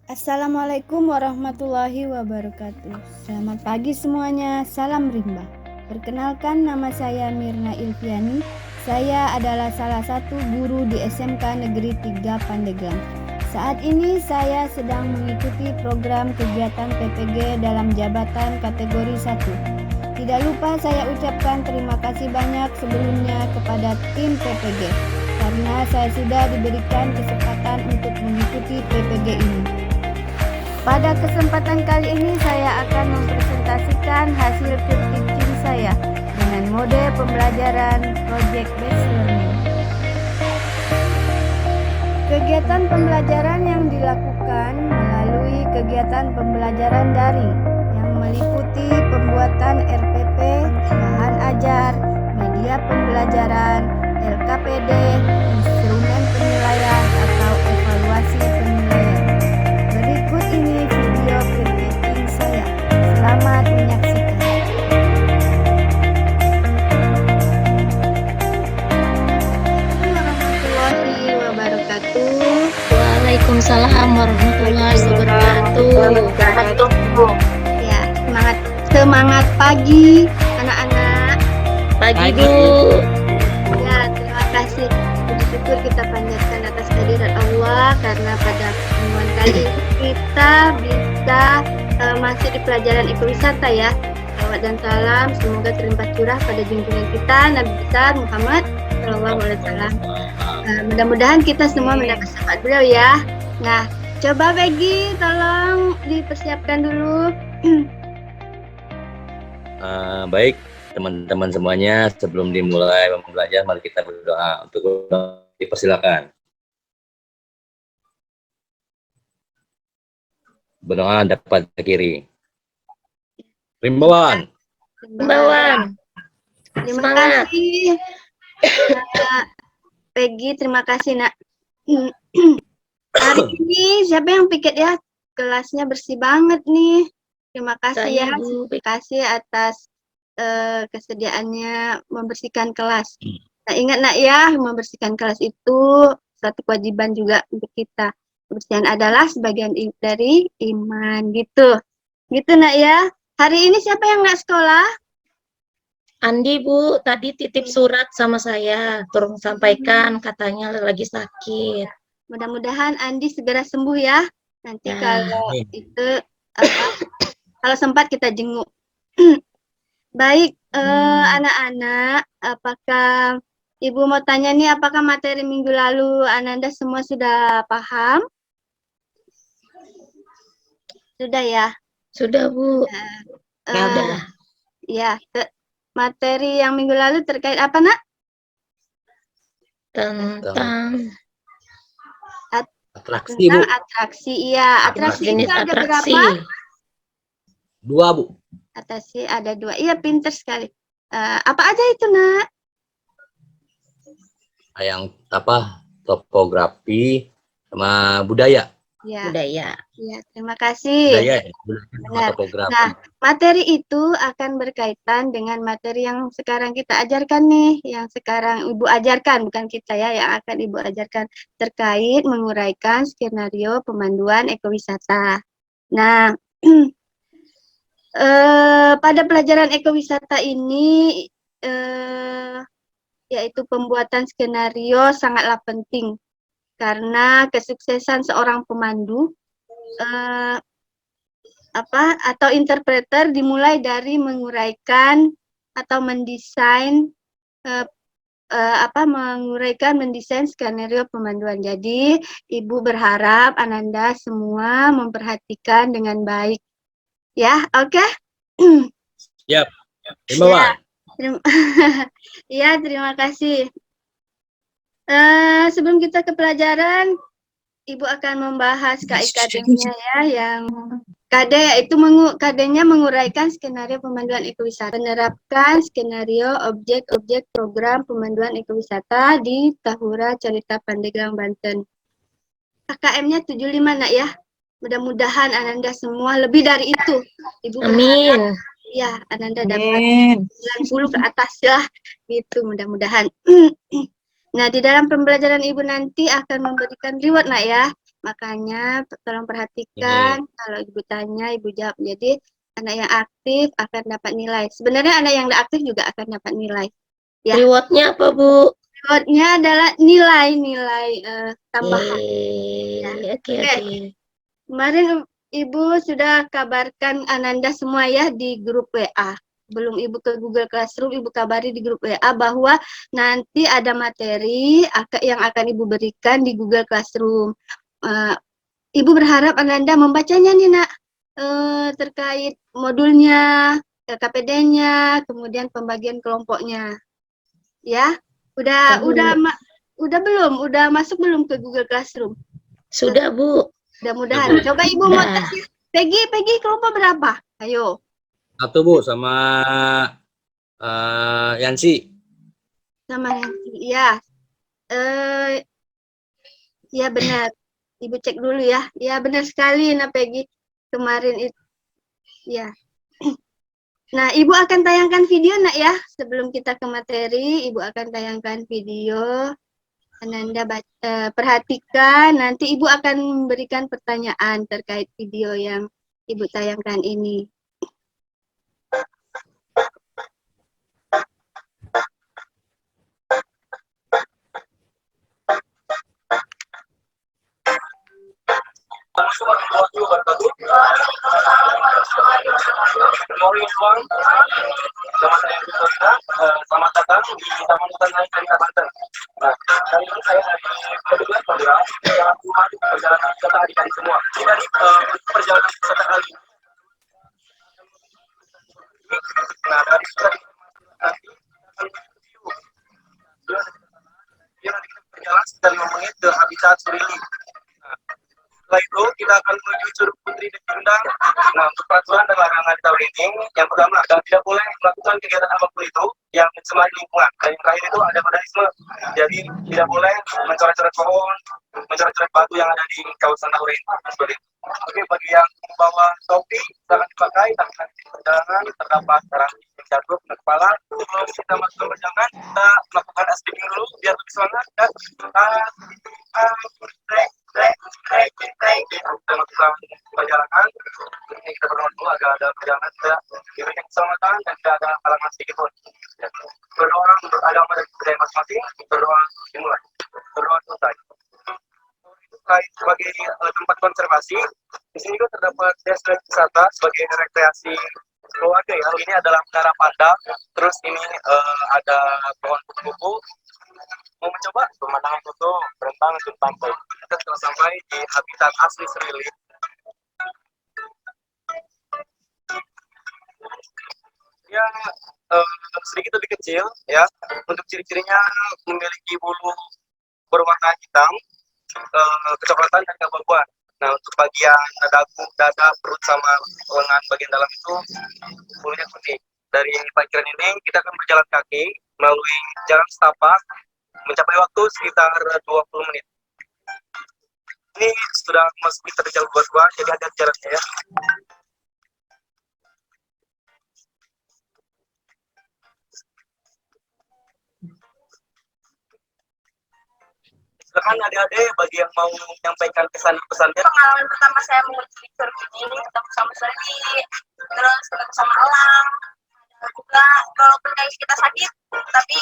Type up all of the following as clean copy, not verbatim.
Assalamualaikum warahmatullahi wabarakatuh. Selamat pagi semuanya, salam rimba. Perkenalkan, nama saya Mirna Ilfiani. Saya adalah salah satu guru di SMK Negeri 3 Pandeglang. Saat ini saya sedang mengikuti program kegiatan PPG dalam jabatan kategori 1. Tidak lupa saya ucapkan terima kasih banyak sebelumnya kepada tim PPG karena saya sudah diberikan kesempatan untuk mengikuti PPG ini. Pada kesempatan kali ini saya akan mempresentasikan hasil field teaching saya dengan mode pembelajaran Project Based Learning. Kegiatan pembelajaran yang dilakukan melalui kegiatan pembelajaran daring yang meliputi pembuatan RPP, bahan ajar, media pembelajaran, LKPD, instrumen penilaian atau evaluasi penilaian. Berikut ini video field teaching saya. Selamat menyaksikan. Warahmatullahi wabarakatuh. Waalaikumsalam warahmatullahi wabarakatuh. Ya, semangat pagi anak-anak. Pagi Bu. Ya, terima kasih. Puji syukur kita panjatkan atas kehadirat Allah karena pada pertemuan kali ini kita bisa masuk di pelajaran ekowisata ya. Salawat dan salam semoga terlimpah curah pada junjungan kita Nabi besar Muhammad SAW. Mudah-mudahan kita semua mendapat syafaat beliau ya. Nah, coba Peggy tolong dipersiapkan dulu. Baik teman-teman semuanya, sebelum dimulai belajar mari kita berdoa. Untuk dipersilakan. Berdoa dapat ke kiri. Rimbawan. Terima kasih. Peggy, terima kasih nak. Hari ini siapa yang piket ya? Kelasnya bersih banget nih. Terima kasih ya. Terima kasih atas kesediaannya membersihkan kelas. Nah, ingat nak ya, membersihkan kelas itu satu kewajiban juga untuk kita. Kebersihan adalah sebagian dari iman gitu. Gitu nak ya. Hari ini siapa yang nggak sekolah? Andi Bu, tadi titip surat sama saya, tolong sampaikan katanya lagi sakit. Mudah-mudahan Andi segera sembuh ya. Nanti kalau itu kalau sempat kita jenguk. Baik, anak-anak, apakah Ibu mau tanya nih, apakah materi minggu lalu Ananda semua sudah paham? Sudah ya? Sudah Bu. Udah. Ya, materi yang minggu lalu terkait apa nak? Tentang atraksi Bu. Atraksi, iya. Atraksi itu ada berapa? 2 Bu. Atraksi ada 2. Iya, pinter sekali. Apa aja itu nak? Yang topografi sama budaya. Ya. Budaya. Ya, terima kasih. Budaya, topografi. Nah, materi itu akan berkaitan dengan materi yang sekarang kita ajarkan nih, yang sekarang Ibu ajarkan, bukan kita ya, yang akan Ibu ajarkan terkait menguraikan skenario pemanduan ekowisata. Nah, pada pelajaran ekowisata ini, yaitu pembuatan skenario sangatlah penting. Karena kesuksesan seorang pemandu atau interpreter dimulai dari menguraikan atau mendesain mendesain skenario pemanduan. Jadi Ibu berharap Ananda semua memperhatikan dengan baik. Ya, oke? Siap. Rimbawan. Ya, terima kasih. Sebelum kita ke pelajaran, Ibu akan membahas KIKD-nya ya, yang KD yaitu KD-nya menguraikan skenario pemanduan ekowisata. Menerapkan skenario objek-objek program pemanduan ekowisata di Tahura Carita Pandeglang, Banten. KKM-nya 75 nak ya. Mudah-mudahan Ananda semua lebih dari itu. Ibu Amin. Ya, Ananda dapat 90 ke atas lah. Gitu mudah-mudahan. Nah, di dalam pembelajaran Ibu nanti akan memberikan reward nak ya. Makanya tolong perhatikan, kalau Ibu tanya, Ibu jawab. Jadi anak yang aktif akan dapat nilai. Sebenarnya anak yang tidak aktif juga akan dapat nilai. Ya. Rewardnya apa, Bu? Rewardnya adalah nilai-nilai tambahan. Oke. Kemarin Ibu sudah kabarkan Ananda semua ya di grup WA. Belum Ibu ke Google Classroom, Ibu kabari di grup WA bahwa nanti ada materi yang akan Ibu berikan di Google Classroom. Ibu berharap Ananda membacanya nih nak, terkait modulnya, KPD-nya, kemudian pembagian kelompoknya. Ya, udah belum? Udah masuk belum ke Google Classroom? Sudah, Bu. Mudah-mudahan. Coba Ibu mau tes. Peggy kelompok berapa? Ayo. 1 Bu, sama Yansi. Sama Yansi, ya. Ya benar. Ibu cek dulu ya. Ya benar sekali Nak Peggy. Kemarin itu. Ya. Nah, Ibu akan tayangkan video nak ya. Sebelum kita ke materi, Ibu akan tayangkan video. Ananda perhatikan, nanti Ibu akan memberikan pertanyaan terkait video yang Ibu tayangkan ini. Selamat datang di Taman Hutan Naik Banten. Nah, kali ini saya dari petugas Pemda yang maju perjalanan wisata adik semua. Ini dari perjalanan wisata kali ini. Nah, dari surat nanti nanti kita berjalan sekitar 5 menit ke habitat Surili. Setelah itu kita akan menuju Curug Putri dan Jundang. Nah, untuk peraturan dan larangan di tahun ini, yang pertama tidak boleh melakukan kegiatan apapun itu yang mencemari lingkungan. Dan yang terakhir itu ada vandalisme. Jadi tidak boleh mencoret-coret pohon, mencoret-coret batu yang ada di kawasan Tahurin. Oke, bagi yang membawa topi jangan dipakai, tapi nanti di perjalanan terdapat sarang jatuh ke kepala. Sebelum kita masuk ke perjalanan, kita melakukan skipping dulu biar lebih semangat dan kita melakukan perjalanan. Ini kita berdoa dulu agar ada perjalanan tidak diberikan keselamatan dan tidak ada halangan sedikit pun. Berdoa menurut agama dan budaya masing-masing, berdoa dimulai. Berdoa selesai. Sebagai tempat konservasi, di sini juga terdapat destinasi wisata sebagai rekreasi keluarga ya. Ini adalah Menara Panda, terus ini ada pohon kupu-kupu. Mau mencoba pemandangan foto berentang ujung pantai. Kita telah sampai di habitat asli Surili. Ya, sedikit lebih kecil ya. Untuk ciri-cirinya memiliki bulu berwarna hitam, kecoklatan dan keabu-abuan. Nah, untuk bagian dagu, dada, perut sama lengan bagian dalam itu bulunya putih. Dari parkiran ini kita akan berjalan kaki melalui jalan setapak mencapai waktu sekitar 20 menit. Ini sudah masuk kita jalur 2, jadi ada jalannya ya. Silakan adik-adik bagi yang mau menyampaikan pesan-pesannya. Pengalaman pertama saya mengunjungi Curug ini ketemu sama Surili, terus ketemu sama alam. Juga walaupun guys kita sakit, tapi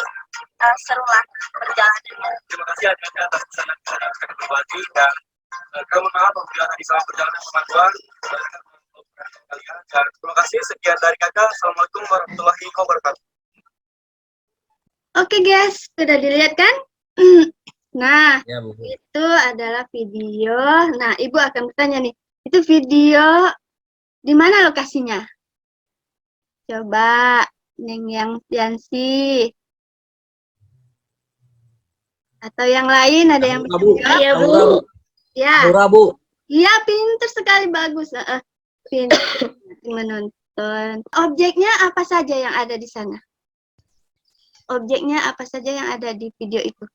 seru lah perjalanannya. Terima kasih adik-adik atas pesan-pesan yang sudah berbagi dan mohon maaf apabila tadi salah perjalanan teman-teman. Dan terima kasih sekian dari kakak. Assalamualaikum warahmatullahi wabarakatuh. Oke guys, sudah dilihat kan? Nah, Ya, Bu. itu adalah video. Nah, Ibu akan bertanya nih, itu video di mana lokasinya? Coba, Neng yang Yansi. Atau yang lain ada yang bisa Bu. jawab? Iya, Bu. Ya, Bu. iya pinter sekali, bagus. Pinter menonton. Objeknya apa saja yang ada di sana? Objeknya apa saja yang ada di video itu?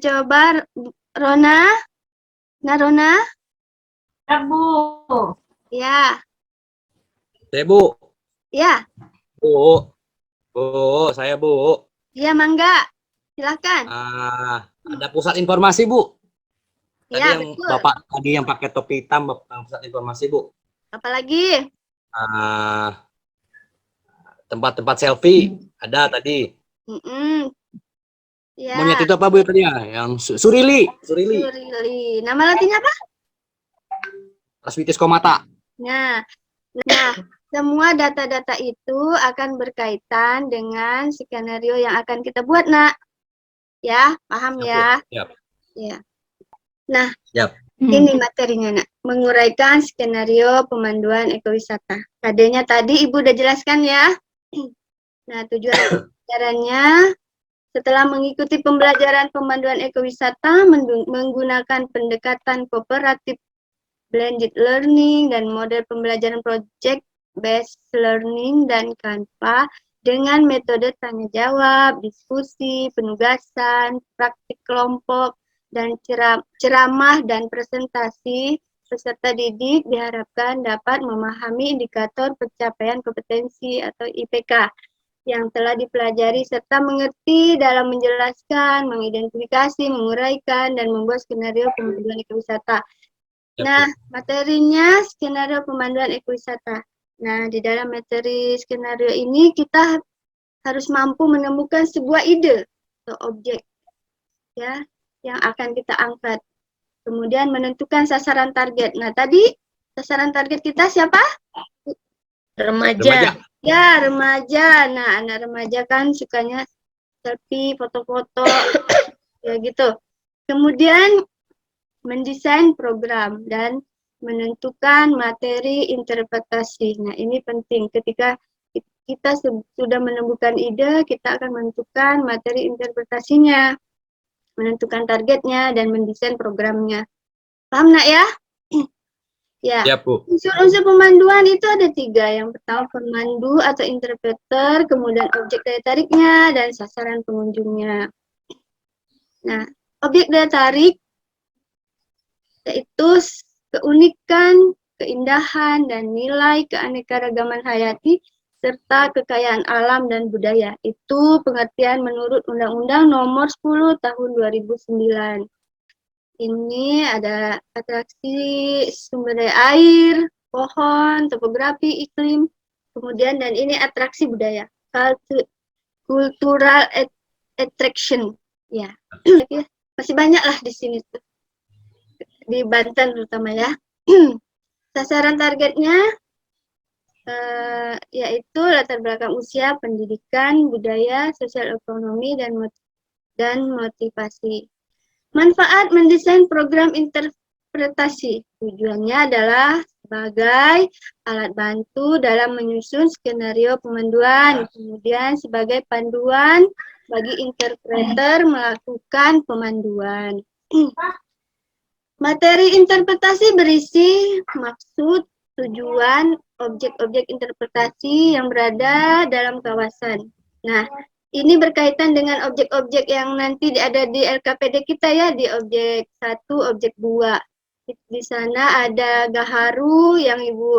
Coba Rona. Nah, Rona? Ya, Bu. Ya. Bu. Ya. Bu. Saya Bu. Ya, Mangga. Silakan. Ada pusat informasi, Bu. Tadi Ya, yang betul. Bapak tadi yang pakai topi hitam, pusat informasi, Bu. Apalagi? Ah, tempat-tempat selfie ada tadi. Mm-mm. Ya, Monyet itu apa, Bu, tadi ya? Yang Surili. Surili. Nama latinnya apa? Raswitis Komata. Nah, semua data-data itu akan berkaitan dengan skenario yang akan kita buat, Nak. Ya, paham ya? Siap. Ya. Nah, Siap. ini materinya, Nak. Menguraikan skenario pemanduan ekowisata. KD-nya tadi Ibu udah jelaskan ya. Nah, tujuan pembelajarannya setelah mengikuti pembelajaran pemanduan ekowisata menggunakan pendekatan kooperatif, blended learning, dan model pembelajaran project based learning dan Canva dengan metode tanya jawab, diskusi, penugasan, praktik kelompok, dan ceramah dan presentasi, peserta didik diharapkan dapat memahami indikator pencapaian kompetensi atau IPK yang telah dipelajari serta mengerti dalam menjelaskan, mengidentifikasi, menguraikan, dan membuat skenario pemanduan ekowisata. Nah, materinya skenario pemanduan ekowisata. Nah, di dalam materi skenario ini kita harus mampu menemukan sebuah ide atau objek ya yang akan kita angkat. Kemudian menentukan sasaran target. Nah, tadi sasaran target kita siapa? Remaja. Ya, remaja. Nah, anak remaja kan sukanya selfie, foto-foto, ya gitu. Kemudian mendesain program dan menentukan materi interpretasi. Nah, ini penting. Ketika kita sudah menemukan ide, kita akan menentukan materi interpretasinya, menentukan targetnya, dan mendesain programnya. Paham, Nak, ya? Ya. Siap, Bu. Unsur-unsur pemanduan itu ada 3. Yang pertama pemandu atau interpreter, kemudian objek daya tariknya, dan sasaran pengunjungnya. Nah, objek daya tarik yaitu keunikan, keindahan, dan nilai keanekaragaman hayati, serta kekayaan alam dan budaya. Itu pengertian menurut Undang-Undang Nomor 10 Tahun 2009. Ini ada atraksi sumber daya air, pohon, topografi, iklim, kemudian dan ini atraksi budaya, cultural attraction. Ya, masih banyak lah di sini tuh. Di Banten terutama ya. Sasaran targetnya yaitu latar belakang usia, pendidikan, budaya, sosial ekonomi, dan motivasi. Manfaat mendesain program interpretasi. Tujuannya adalah sebagai alat bantu dalam menyusun skenario pemanduan, kemudian sebagai panduan bagi interpreter melakukan pemanduan. Materi interpretasi berisi maksud, tujuan, objek-objek interpretasi yang berada dalam kawasan. Nah, ini berkaitan dengan objek-objek yang nanti ada di LKPD kita ya, di objek 1, objek 2. Di sana ada gaharu yang Ibu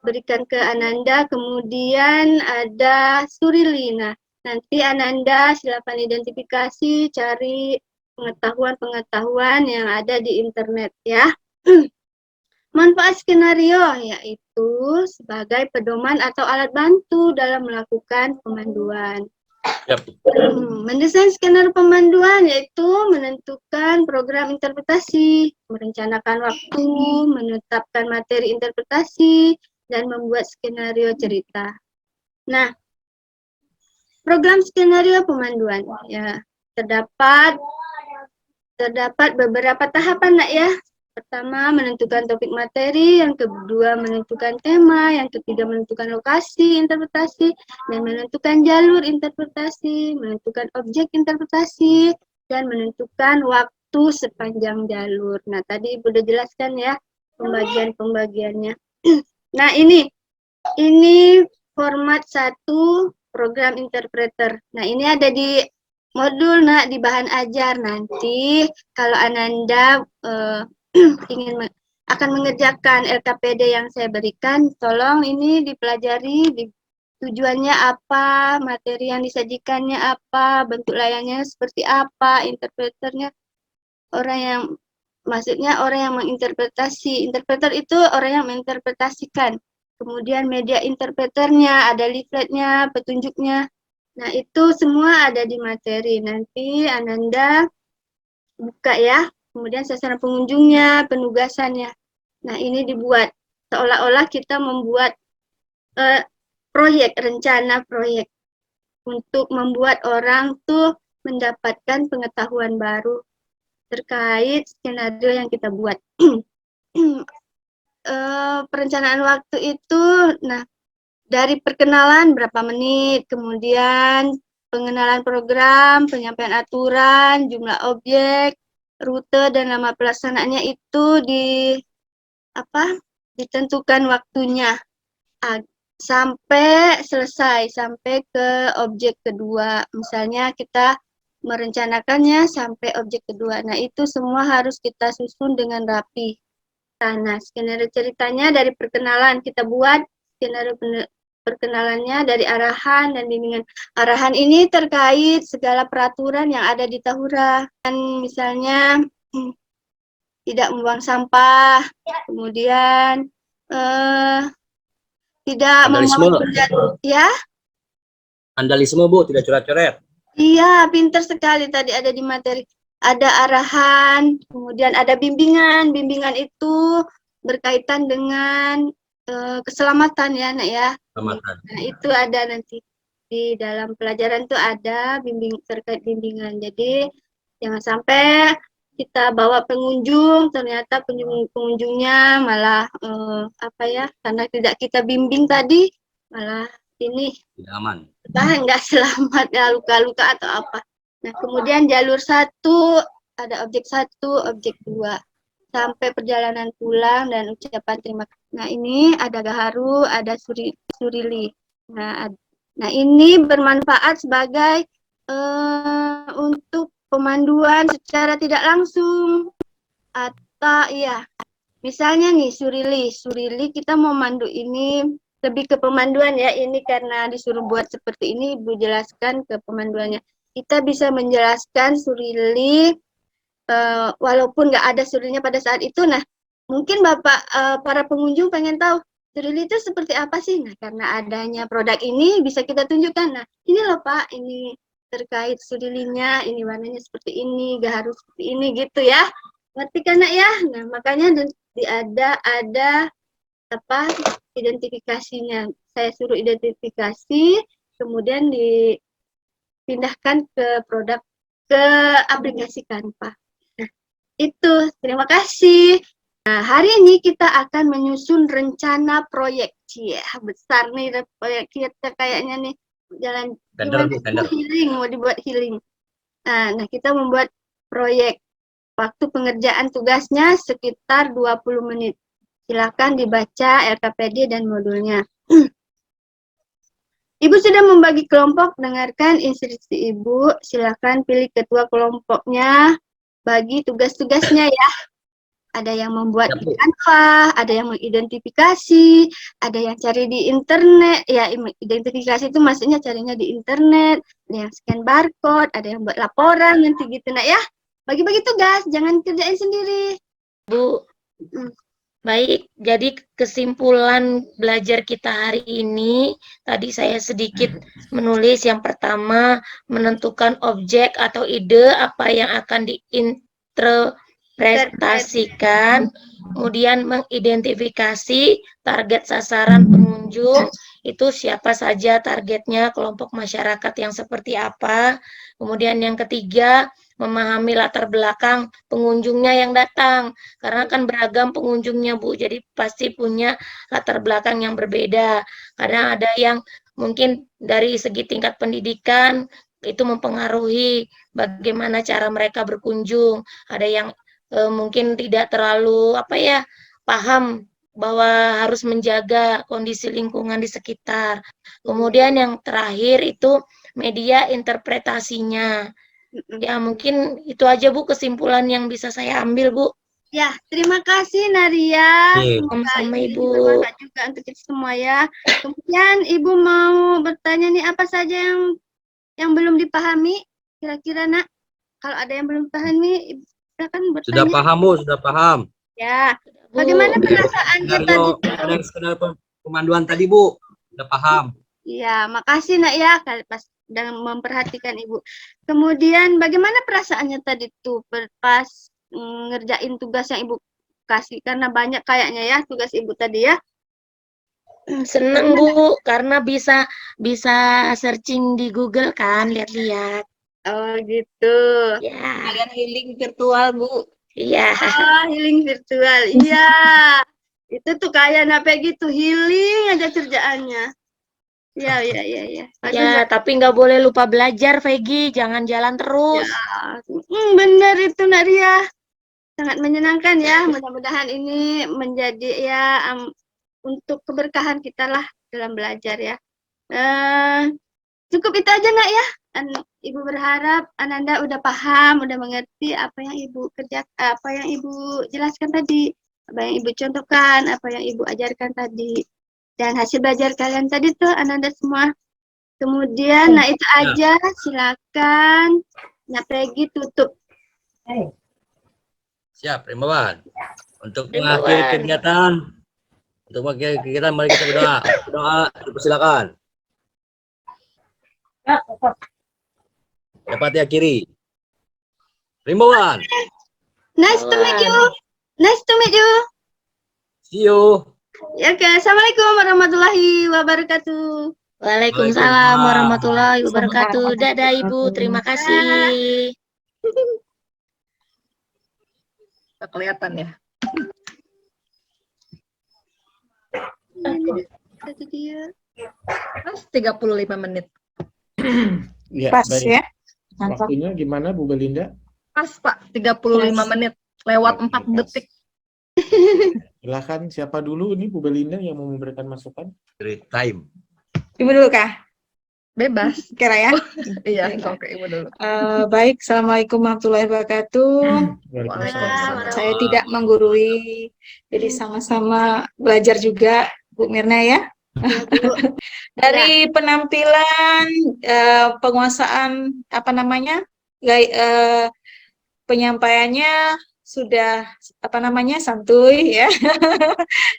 berikan ke Ananda, kemudian ada surili. Nah, nanti Ananda silakan identifikasi, cari pengetahuan-pengetahuan yang ada di internet ya. Manfaat skenario yaitu sebagai pedoman atau alat bantu dalam melakukan pemanduan. Yep. Mendesain skenario pemanduan yaitu menentukan program interpretasi, merencanakan waktu, menetapkan materi interpretasi, dan membuat skenario cerita. Nah, program skenario pemanduan ya terdapat beberapa tahapan, Nak, ya. Pertama, menentukan topik materi, yang kedua menentukan tema, yang ketiga menentukan lokasi interpretasi, dan menentukan jalur interpretasi, menentukan objek interpretasi, dan menentukan waktu sepanjang jalur. Nah, tadi Ibu udah jelaskan ya pembagian-pembagiannya. Nah, ini format 1 program interpreter. Nah, ini ada di modul, Nak, di bahan ajar. Nanti kalau Ananda akan mengerjakan LKPD yang saya berikan, tolong ini dipelajari, tujuannya apa, materi yang disajikannya apa, bentuk layarnya seperti apa, interpreternya orang yang maksudnya orang yang menginterpretasi. Interpreter itu orang yang menginterpretasikan. Kemudian media interpreternya, ada leafletnya, petunjuknya. Nah, itu semua ada di materi. Nanti Ananda buka ya. Kemudian sasaran pengunjungnya, penugasannya. Nah, ini dibuat seolah-olah kita membuat proyek, rencana proyek untuk membuat orang tuh mendapatkan pengetahuan baru terkait skenario yang kita buat. Perencanaan waktu itu, nah dari perkenalan berapa menit, kemudian pengenalan program, penyampaian aturan, jumlah objek, rute dan nama pelaksanaannya itu ditentukan waktunya sampai selesai, sampai ke objek kedua. Misalnya kita merencanakannya sampai objek kedua. Nah, itu semua harus kita susun dengan rapi. Nah, skenario ceritanya dari perkenalan kita buat skenario perkenalannya dari arahan dan bimbingan. Arahan ini terkait segala peraturan yang ada di Tahura. Dan misalnya tidak membuang sampah, kemudian tidak Vandalisme. ya. Vandalisme, Bu, tidak coret-coret. Iya, pintar sekali tadi ada di materi. Ada arahan, kemudian ada bimbingan. Bimbingan itu berkaitan dengan keselamatan ya, Nak ya. Keselamatan. Nah, itu ada nanti di dalam pelajaran itu ada terkait bimbingan. Jadi jangan sampai kita bawa pengunjung, ternyata pengunjungnya malah karena tidak kita bimbing tadi, malah ini Tidak aman. nggak selamat ya, luka-luka atau apa. Nah, kemudian jalur 1 ada objek 1, objek 2 sampai perjalanan pulang dan ucapan terima kasih. Nah, ini ada gaharu, ada surili. Nah, ini bermanfaat sebagai untuk pemanduan secara tidak langsung. Atau iya, misalnya nih surili kita mau mandu ini lebih ke pemanduan ya, ini karena disuruh buat seperti ini, Ibu jelaskan ke pemanduannya. Kita bisa menjelaskan surili walaupun nggak ada surilinya pada saat itu. Nah, mungkin Bapak para pengunjung pengen tahu surili itu seperti apa sih? Nah, karena adanya produk ini bisa kita tunjukkan. Nah, ini loh Pak, ini terkait surilinya, ini warnanya seperti ini, gaharu seperti ini gitu ya. Ngerti kan Nak ya? Nah, makanya ada identifikasinya. Saya suruh identifikasi, kemudian dipindahkan ke produk, ke aplikasi Canva. Nah, itu. Terima kasih. Nah, hari ini kita akan menyusun rencana proyek. Besar nih proyek kita kayaknya nih. Jalan healing, mau dibuat healing. Nah, kita membuat proyek. Waktu pengerjaan tugasnya sekitar 20 menit. Silakan dibaca LKPD dan modulnya. Ibu sudah membagi kelompok, dengarkan instruksi Ibu. Silakan pilih ketua kelompoknya, bagi tugas-tugasnya ya. Ada yang membuat di Canva, ada yang mengidentifikasi, ada yang cari di internet. Ya, identifikasi itu maksudnya carinya di internet, ada yang scan barcode, ada yang buat laporan nanti gitu Nak ya. Bagi-bagi tugas, jangan kerjain sendiri. Bu. Baik, jadi kesimpulan belajar kita hari ini, tadi saya sedikit menulis. Yang pertama, menentukan objek atau ide apa yang akan diinterpretasikan, kemudian mengidentifikasi target sasaran pengunjung, itu siapa saja targetnya, kelompok masyarakat yang seperti apa. Kemudian yang ketiga, memahami latar belakang pengunjungnya yang datang, karena kan beragam pengunjungnya Bu, jadi pasti punya latar belakang yang berbeda. Kadang ada yang mungkin dari segi tingkat pendidikan itu mempengaruhi bagaimana cara mereka berkunjung. Ada yang mungkin tidak terlalu paham bahwa harus menjaga kondisi lingkungan di sekitar. Kemudian yang terakhir itu media interpretasinya. Ya, mungkin itu aja Bu kesimpulan yang bisa saya ambil, Bu. Ya, terima kasih Nadia. Sama-sama Ibu. Bermanfaat juga untuk kita semua ya. Kemudian Ibu mau bertanya nih, apa saja yang belum dipahami? Kira-kira Nak, kalau ada yang belum dipahami, Silakan Sudah bertanya. paham, Bu, sudah paham. Ya. Bu. Bagaimana perasaannya tadi? Skenario pemanduan tadi, Bu. Sudah paham. Iya, makasih nak ya pas dan memperhatikan ibu. Kemudian bagaimana perasaannya tadi tuh pas ngerjain tugas yang ibu kasih karena banyak kayaknya ya tugas ibu tadi ya. Seneng Bu, karena bisa searching di Google kan, lihat-lihat. Oh gitu. Ya, Kalian healing virtual, Bu. iya. Healing virtual. Iya. Itu tuh kayak nape gitu, healing aja kerjaannya. Iya. Ya, tapi nggak boleh lupa belajar, Vegi. Jangan jalan terus. Benar itu Nadia. Sangat menyenangkan ya. Mudah-mudahan ini menjadi ya untuk keberkahan kita lah dalam belajar ya. Cukup itu aja nak ya. Ibu berharap Ananda udah paham, udah mengerti apa yang ibu kerjakan, apa yang ibu jelaskan tadi, apa yang ibu contohkan, apa yang ibu ajarkan tadi. Dan hasil belajar kalian tadi tuh Ananda semua. Kemudian, nah itu aja, silakan. Nah, Peggy tutup. Siap, Rimbawan. Untuk Rimbawan. mengakhiri kegiatan, mari kita berdoa. Doa, dipersilakan. Dapat ya kiri. Rimbawan. Nice to meet you. Nice to meet you. See you. Ya, oke. Assalamualaikum warahmatullahi wabarakatuh. Waalaikumsalam warahmatullahi wabarakatuh. Dadah Ibu, terima kasih. Nggak kelihatan ya. Itu dia. Pas 35 menit. Ya, Pas baik. ya. Mantap. Waktunya gimana Bu Belinda? Pas Pak, 35 menit. Lewat 4 detik. Silakan, siapa dulu ini Bu Belinda yang mau memberikan masukan? Great time. Ibu dulu kah? Bebas. Kira ya. Iya, oke, Ibu dulu. Baik, Assalamualaikum warahmatullahi wabarakatuh. Waalaikumsalam. Saya tidak menggurui, jadi sama-sama belajar juga, Bu Mirna ya. Dari penampilan, penguasaan apa namanya, penyampaiannya sudah apa namanya santuy ya,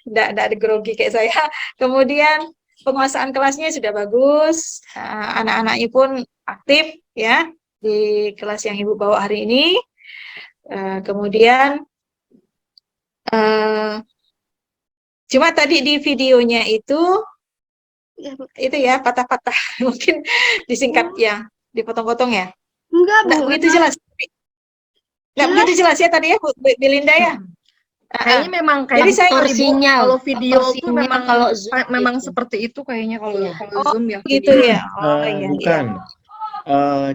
tidak grogi kayak saya. Kemudian penguasaan kelasnya sudah bagus, anak-anaknya pun aktif ya di kelas yang Ibu bawa hari ini. Kemudian cuma tadi di videonya itu ya patah-patah, mungkin disingkat ya, dipotong-potong ya. Enggak begitu jelas. Enggak begitu jelas ya tadi ya Bu Belinda ya. Kayaknya memang kayak Jadi saya sinyal. Kalau video tuh memang kalau Zoom memang gitu. seperti itu kayaknya kalau Zoom ya. Gitu ya. Oh iya. Bukan.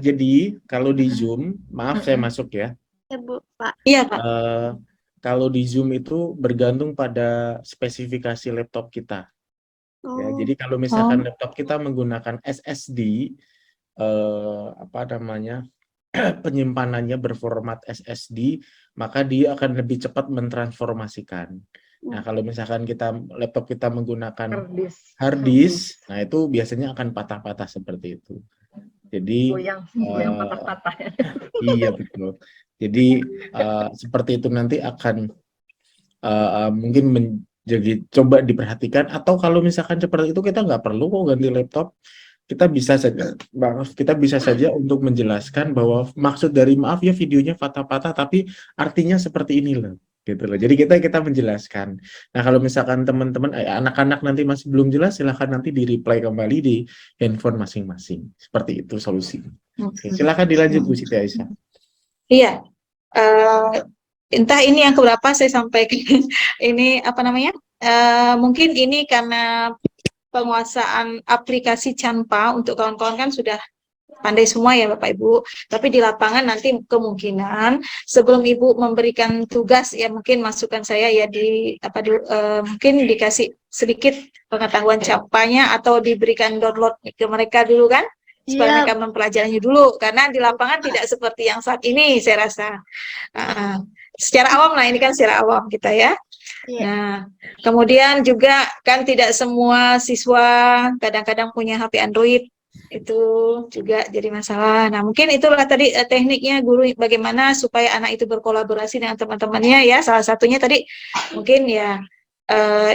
Jadi kalau di Zoom, maaf saya masuk ya. Ya Bu, Pak. Iya Pak. Kalau di Zoom itu bergantung pada spesifikasi laptop kita. Ya, jadi kalau misalkan laptop kita menggunakan SSD, apa namanya, penyimpanannya berformat SSD, maka dia akan lebih cepat mentransformasikan. Nah, kalau misalkan laptop kita menggunakan hard disk, nah itu biasanya akan patah-patah seperti itu. Jadi yang patah-patah. Iya betul. Jadi seperti itu nanti akan mungkin menjadi coba diperhatikan, atau kalau misalkan seperti itu kita nggak perlu kok ganti laptop. Kita bisa saja untuk menjelaskan bahwa maksud dari maaf ya videonya patah-patah tapi artinya seperti ini loh, gitu loh. Jadi kita menjelaskan. Nah, kalau misalkan teman-teman anak-anak nanti masih belum jelas, silahkan nanti di-reply kembali di handphone masing-masing. Seperti itu solusinya. Oke, silahkan dilanjut Bu Siti Aisyah. Iya. Entah ini yang keberapa saya sampaikan. Ini apa namanya? Mungkin ini karena penguasaan aplikasi Canva untuk kawan-kawan kan sudah pandai semua ya Bapak Ibu. Tapi di lapangan nanti kemungkinan sebelum Ibu memberikan tugas ya mungkin masukan saya ya mungkin dikasih sedikit pengetahuan Canva-nya atau diberikan download ke mereka dulu kan, supaya mereka mempelajarinya dulu, karena di lapangan tidak seperti yang saat ini saya rasa. Secara awam lah, ini kan secara awam kita ya. Nah, kemudian juga kan tidak semua siswa kadang-kadang punya HP Android, Itu juga jadi masalah. Nah, mungkin itulah tadi tekniknya guru bagaimana supaya anak itu berkolaborasi dengan teman-temannya ya. Salah satunya tadi mungkin ya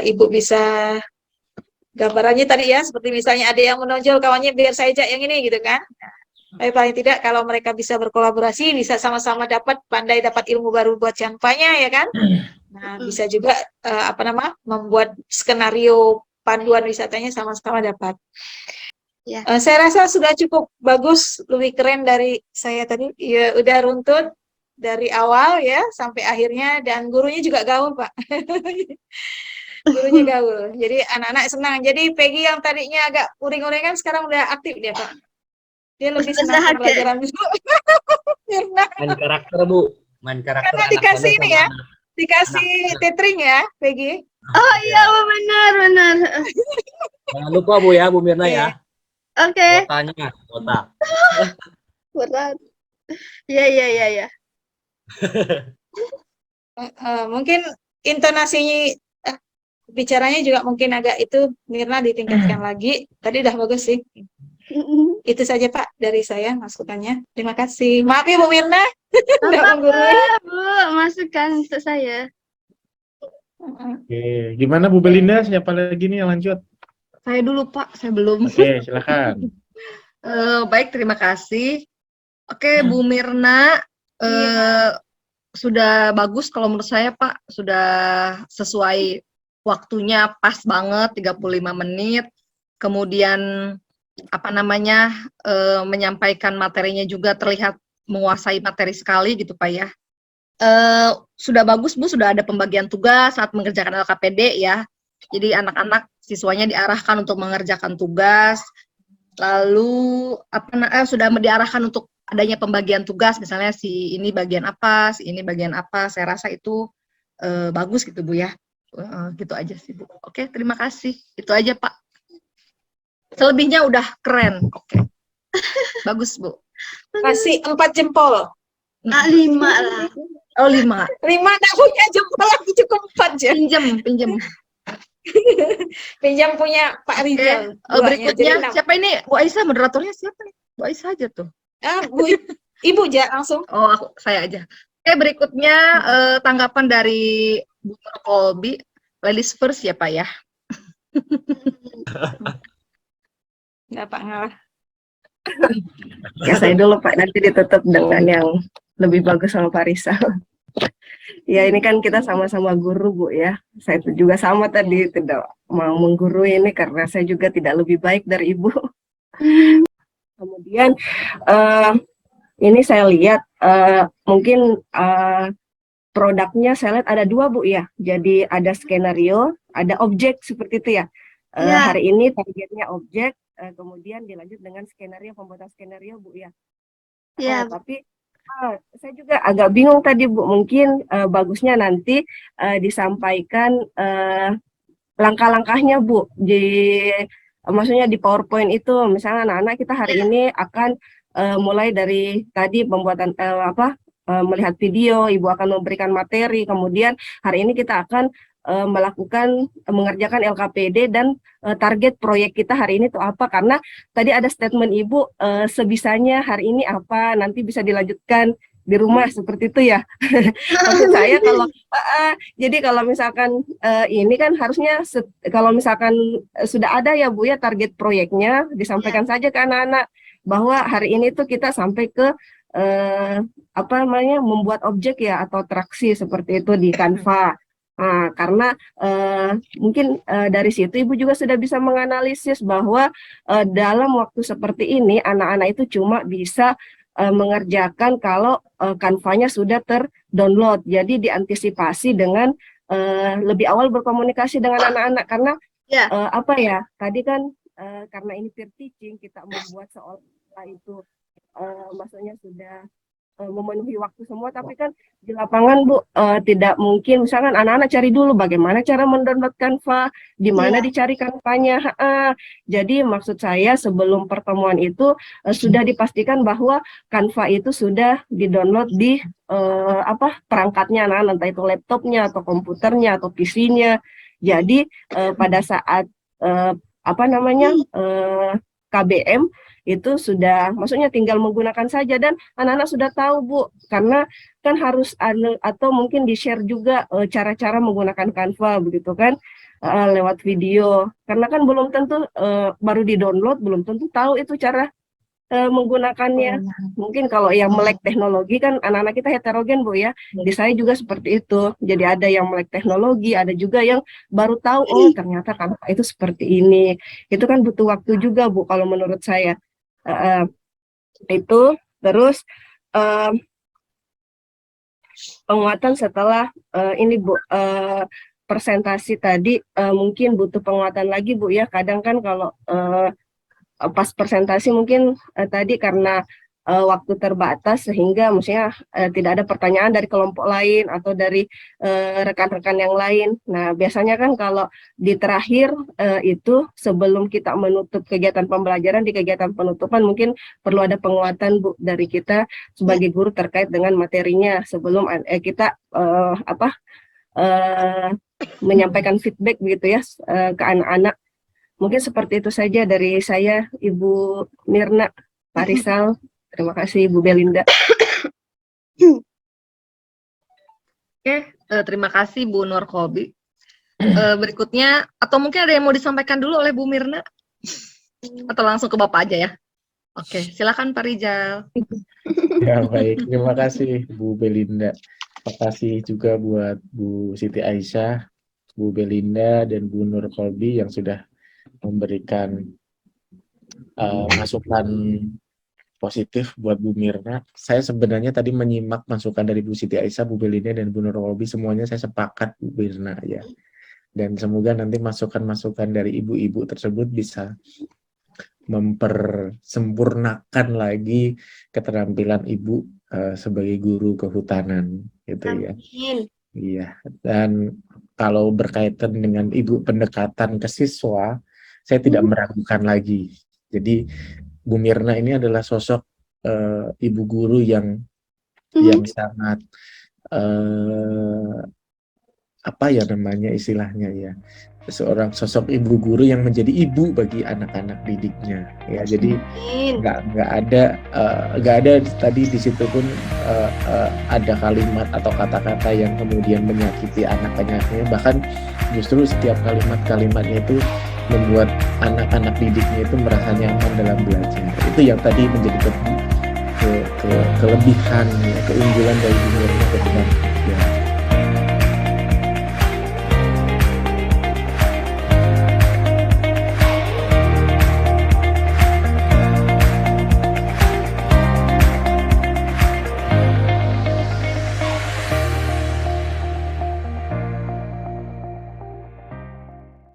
Ibu bisa gambarannya tadi ya, seperti misalnya ada yang menonjol kawannya biar saya ajak yang ini gitu kan. Tapi paling tidak kalau mereka bisa berkolaborasi, bisa sama-sama pandai dapat ilmu baru buat Canvanya ya kan. Nah, bisa juga membuat skenario panduan wisatanya sama-sama dapat. Ya. Saya rasa sudah cukup bagus, lebih keren dari saya tadi. Ya, udah runtut dari awal ya sampai akhirnya, dan gurunya juga gaul, Pak. Gurunya gaul. Jadi anak-anak senang. Jadi Peggy yang tadinya agak uring-uring kan sekarang udah aktif dia, Pak. Dia lebih senang ke pelajaran itu. Main karakter, Bu. Main karakter. Karena dikasih ini ya, dikasih tethering ya, Peggy. Oh iya, benar. Jangan lupa Bu ya, Bu Mirna ya. Oke. Kota. Berat. Iya. Mungkin intonasinya bicaranya juga mungkin agak itu Mirna ditingkatkan lagi. Tadi udah bagus sih. Itu saja Pak dari saya masukannya. Terima kasih. Maaf ya Bu Mirna. Bu, masukan untuk saya. Oke, gimana Bu Belinda? Siapa lagi nih yang lanjut? Saya dulu Pak, saya belum. Oke, silakan. Baik, terima kasih. Oke, Bu Mirna, sudah bagus kalau menurut saya Pak, sudah sesuai waktunya, pas banget 35 menit. Kemudian menyampaikan materinya juga terlihat menguasai materi sekali gitu Pak ya. Sudah bagus Bu, sudah ada pembagian tugas saat mengerjakan LKPD ya. Jadi anak-anak siswanya diarahkan untuk mengerjakan tugas, lalu sudah diarahkan untuk adanya pembagian tugas, misalnya si ini bagian apa, si ini bagian apa. Saya rasa itu bagus gitu Bu ya. Gitu aja sih Bu. Oke, terima kasih. Itu aja Pak. Selebihnya udah keren. Oke. Bagus Bu. Kasih 4 jempol. 5 lah. Oh 5. 5 enggak punya jempol lagi, cukup 4 aja. Pinjam. Pinjam punya Pak Rizal. Berikutnya siapa ini? Bu Aisyah, moderatornya siapa nih? Bu Aisyah aja tuh. Ibu aja langsung. Oh, saya aja. Oke, berikutnya tanggapan dari Bu Kolbi. Ladies first ya Pak ya. Enggak Pak, ngalah. Ya saya dulu Pak, nanti ditutup dengan yang lebih bagus sama Pak Rizal. Ya ini kan kita sama-sama guru Bu ya. Saya juga sama tadi tidak mau menggurui ini karena saya juga tidak lebih baik dari Ibu. Kemudian ini saya lihat mungkin produknya saya lihat ada 2 Bu ya. Jadi ada skenario, ada objek seperti itu ya. Hari ini targetnya objek, kemudian dilanjut dengan skenario, pembuatan skenario Bu ya. Tapi saya juga agak bingung tadi Bu, mungkin bagusnya nanti disampaikan langkah-langkahnya Bu, maksudnya di PowerPoint itu, misalnya anak-anak kita hari ini akan mulai dari tadi pembuatan melihat video, Ibu akan memberikan materi, kemudian hari ini kita akan mengerjakan LKPD dan target proyek kita hari ini tuh apa, karena tadi ada statement Ibu sebisanya hari ini apa, nanti bisa dilanjutkan di rumah seperti itu ya. Maksud saya jadi kalau misalkan ini kan harusnya kalau misalkan sudah ada ya Bu ya target proyeknya, disampaikan saja ke anak-anak bahwa hari ini tuh kita sampai ke membuat objek ya atau atraksi seperti itu di Canva. Nah, karena mungkin dari situ Ibu juga sudah bisa menganalisis bahwa dalam waktu seperti ini anak-anak itu cuma bisa mengerjakan kalau Canva-nya sudah terdownload. Jadi diantisipasi dengan lebih awal berkomunikasi dengan anak-anak karena tadi kan karena ini peer teaching, kita membuat seolah itu maksudnya sudah memenuhi waktu semua, tapi kan di lapangan Bu tidak mungkin, misalkan anak-anak cari dulu bagaimana cara mendownload Canva, di mana dicari Canva-nya. Jadi maksud saya sebelum pertemuan itu sudah dipastikan bahwa Canva itu sudah didownload di perangkatnya anak-anak, entah itu laptopnya atau komputernya atau PC-nya. Jadi pada saat KBM itu sudah, maksudnya tinggal menggunakan saja dan anak-anak sudah tahu Bu, karena kan harus atau mungkin di-share juga cara-cara menggunakan Canva begitu kan, lewat video, karena kan belum tentu baru di-download, belum tentu tahu itu cara menggunakannya. Mungkin kalau yang melek teknologi kan anak-anak kita heterogen Bu ya. Di saya juga seperti itu. Jadi ada yang melek teknologi, ada juga yang baru tahu oh ternyata Canva itu seperti ini. Itu kan butuh waktu juga Bu kalau menurut saya. Itu terus penguatan setelah ini Bu, presentasi tadi mungkin butuh penguatan lagi Bu ya. Kadang kan kalau pas presentasi mungkin tadi karena waktu terbatas sehingga maksudnya tidak ada pertanyaan dari kelompok lain atau dari rekan-rekan yang lain. Nah biasanya kan kalau di terakhir itu sebelum kita menutup kegiatan pembelajaran, di kegiatan penutupan mungkin perlu ada penguatan Bu dari kita sebagai guru terkait dengan materinya sebelum kita menyampaikan feedback begitu ya ke anak-anak. Mungkin seperti itu saja dari saya, Ibu Mirna, Pak Rizal. Terima kasih, Ibu Belinda. Oke, terima kasih Bu Nur Kolbi. Berikutnya, atau mungkin ada yang mau disampaikan dulu oleh Bu Mirna? Atau langsung ke Bapak aja ya? Oke, silakan Pak Rizal. Ya baik, terima kasih Bu Belinda. Terima kasih juga buat Bu Siti Aisyah, Bu Belinda, dan Bu Nur Kolbi yang sudah memberikan masukan positif buat Bu Mirna. Saya sebenarnya tadi menyimak masukan dari Bu Siti Aisyah, Bu Belinda, dan Bu Nur Kolbi. Semuanya saya sepakat Bu Mirna ya. Dan semoga nanti masukan-masukan dari ibu-ibu tersebut bisa mempersempurnakan lagi keterampilan ibu sebagai guru kehutanan gitu ya. Iya. Dan kalau berkaitan dengan ibu pendekatan ke siswa, saya tidak meragukan lagi. Jadi Bu Mirna ini adalah sosok ibu guru yang sangat apa ya namanya istilahnya ya, seorang sosok ibu guru yang menjadi ibu bagi anak-anak didiknya ya. Jadi nggak ada tadi di situ pun ada kalimat atau kata-kata yang kemudian menyakiti anak-anaknya, bahkan justru setiap kalimat-kalimatnya itu membuat anak-anak didiknya itu merasa nyaman dalam belajar. Itu yang tadi menjadi kelebihan ya, keunggulan dari Bu Mirna ke depan ya.